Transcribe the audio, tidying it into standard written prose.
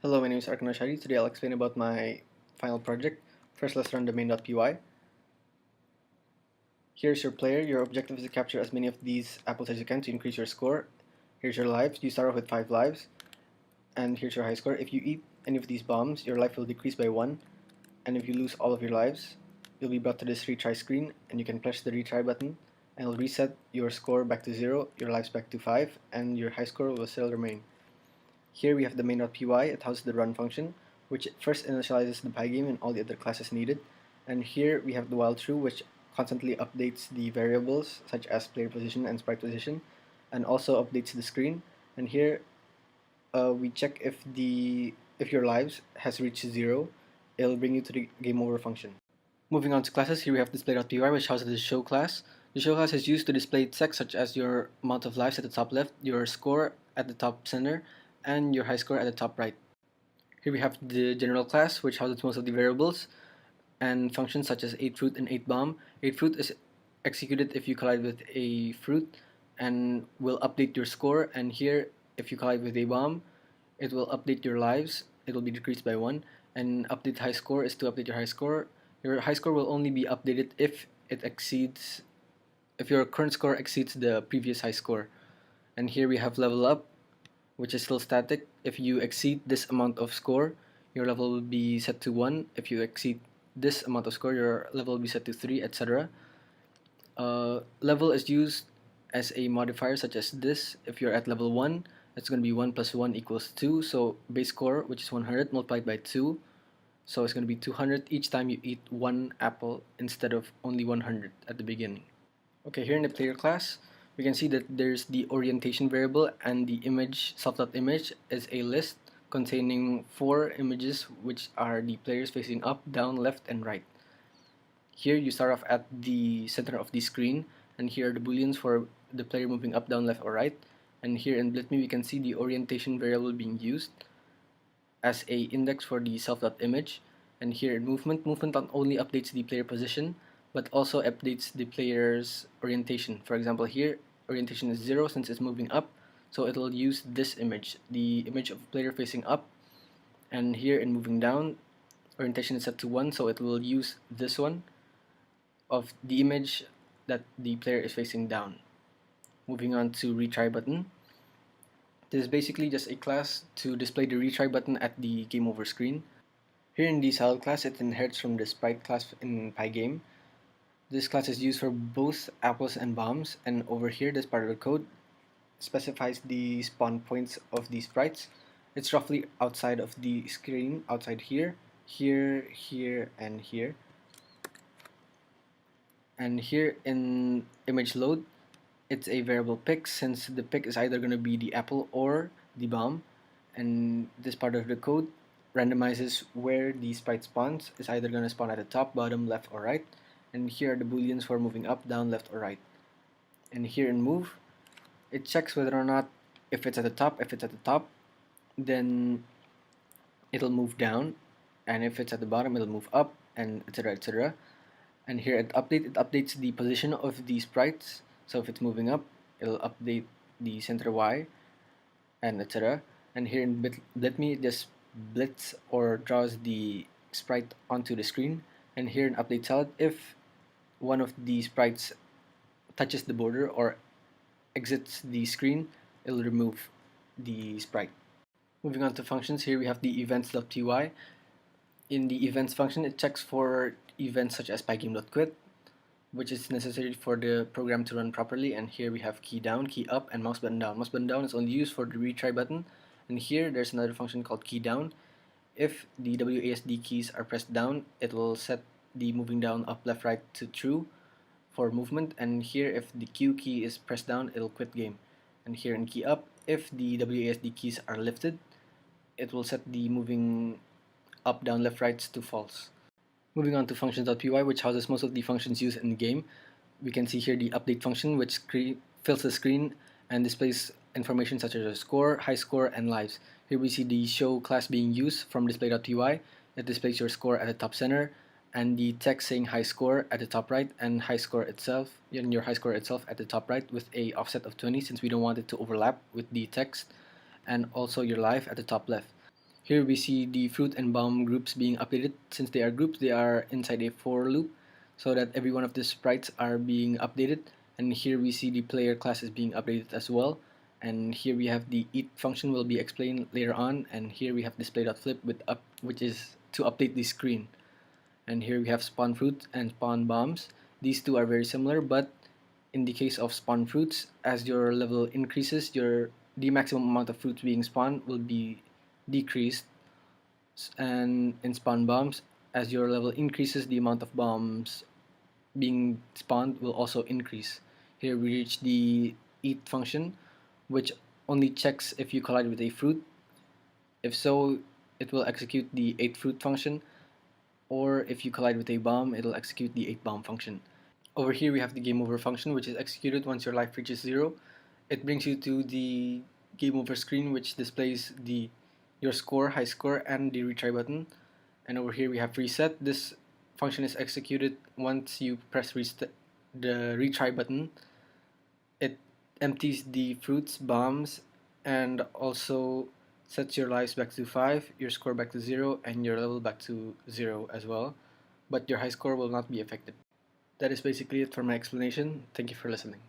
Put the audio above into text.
Hello, my name is Arkan Ashari. Today I'll explain about my final project. First, let's run the main.py. Here's your player. Your objective is to capture as many of these apples as you can to increase your score. Here's your lives. You start off with 5 lives. And here's your high score. If you eat any of these bombs, your life will decrease by 1. And if you lose all of your lives, you'll be brought to this retry screen. And you can press the retry button. And it'll reset your score back to 0, your lives back to 5, and your high score will still remain. Here we have the main.py. It houses the run function, which first initializes the pygame and all the other classes needed. And here we have the while true, which constantly updates the variables such as player position and sprite position, and also updates the screen. And here we check if your lives has reached 0, it'll bring you to the game over function. Moving on to classes, here we have display.py, which houses the show class. The show class is used to display text such as your amount of lives at the top left, your score at the top center, and your high score at the top right. Here we have the general class, which houses most of the variables and functions such as 8fruit and 8bomb. 8fruit is executed if you collide with a fruit and will update your score. And here, if you collide with a bomb, it will update your lives. It will be decreased by 1. And update high score is to update your high score. Your high score will only be updated if your current score exceeds the previous high score. And here we have level up, which is still static. If you exceed this amount of score, your level will be set to 1. If you exceed this amount of score, your level will be set to 3, etc. Level is used as a modifier such as this. If you're at level 1, it's going to be 1 plus 1 equals 2. So base score, which is 100, multiplied by 2. So it's going to be 200 each time you eat one apple instead of only 100 at the beginning. Okay, here in the player class, we can see that there's the orientation variable, and the image, self.image, is a list containing 4 images, which are the players facing up, down, left, and right. Here you start off at the center of the screen, and here are the booleans for the player moving up, down, left, or right. And here in Blitme, we can see the orientation variable being used as a index for the self.image. And here in movement not only updates the player position, but also updates the player's orientation. For example, here orientation is 0 since it's moving up, so it'll use this image, the image of player facing up. And here in moving down, orientation is set to 1, so it will use this one of the image that the player is facing down. Moving on to retry button. This is basically just a class to display the retry button at the game over screen. Here in the salad class, it inherits from the sprite class in Pygame. This class is used for both apples and bombs, and over here, this part of the code specifies the spawn points of these sprites. It's roughly outside of the screen, outside here, here, here, and here. And here in image load, it's a variable pick, since the pick is either going to be the apple or the bomb. And this part of the code randomizes where the sprite spawns. It's either going to spawn at the top, bottom, left, or right. And here are the booleans for moving up, down, left, or right. And here in move, it checks whether or not, if it's at the top, then it'll move down, and if it's at the bottom, it'll move up, and etc, etc. And here at update, it updates the position of the sprites. So if it's moving up, it'll update the center Y, and etc. And here in Blitme, it just blitz or draws the sprite onto the screen. And here in update salad, if one of the sprites touches the border or exits the screen, it'll remove the sprite. Moving on to functions, here we have the events.py. In the events function, it checks for events such as pygame.quit, which is necessary for the program to run properly. And here we have key down, key up, and mouse button down. Mouse button down is only used for the retry button. And here there's another function called key down. If the WASD keys are pressed down, it will set the moving down, up, left, right to true for movement. And here, if the Q key is pressed down, it'll quit game. And here in key up, if the WASD keys are lifted, it will set the moving up, down, left, rights to false. Moving on to functions.py, which houses most of the functions used in the game. We can see here the update function, which fills the screen and displays information such as score, high score, and lives. Here we see the show class being used from display.py. It displays your score at the top center, and the text saying high score at the top right, and high score itself, and your high score itself at the top right with a offset of 20, since we don't want it to overlap with the text, and also your live at the top left. Here we see the fruit and bomb groups being updated. Since they are groups, they are inside a for loop, so that every one of the sprites are being updated. And here we see the player class is being updated as well. And here we have the eat function will be explained later on. And here we have display.flip with up, which is to update the screen. And here we have spawn fruit and spawn bombs. These two are very similar, but in the case of spawn fruits, as your level increases, the maximum amount of fruits being spawned will be decreased, and in spawn bombs, as your level increases, the amount of bombs being spawned will also increase. Here we reach the eat function, which only checks if you collide with a fruit. If so, it will execute the ate fruit function, or if you collide with a bomb, it'll execute the ate bomb function. Over here we have the game over function, which is executed once your life reaches 0. It brings you to the game over screen, which displays your score, high score, and the retry button. And over here we have reset. This function is executed once you press the retry button. It empties the fruits, bombs, and also sets your lives back to 5, your score back to 0, and your level back to 0 as well. But your high score will not be affected. That is basically it for my explanation. Thank you for listening.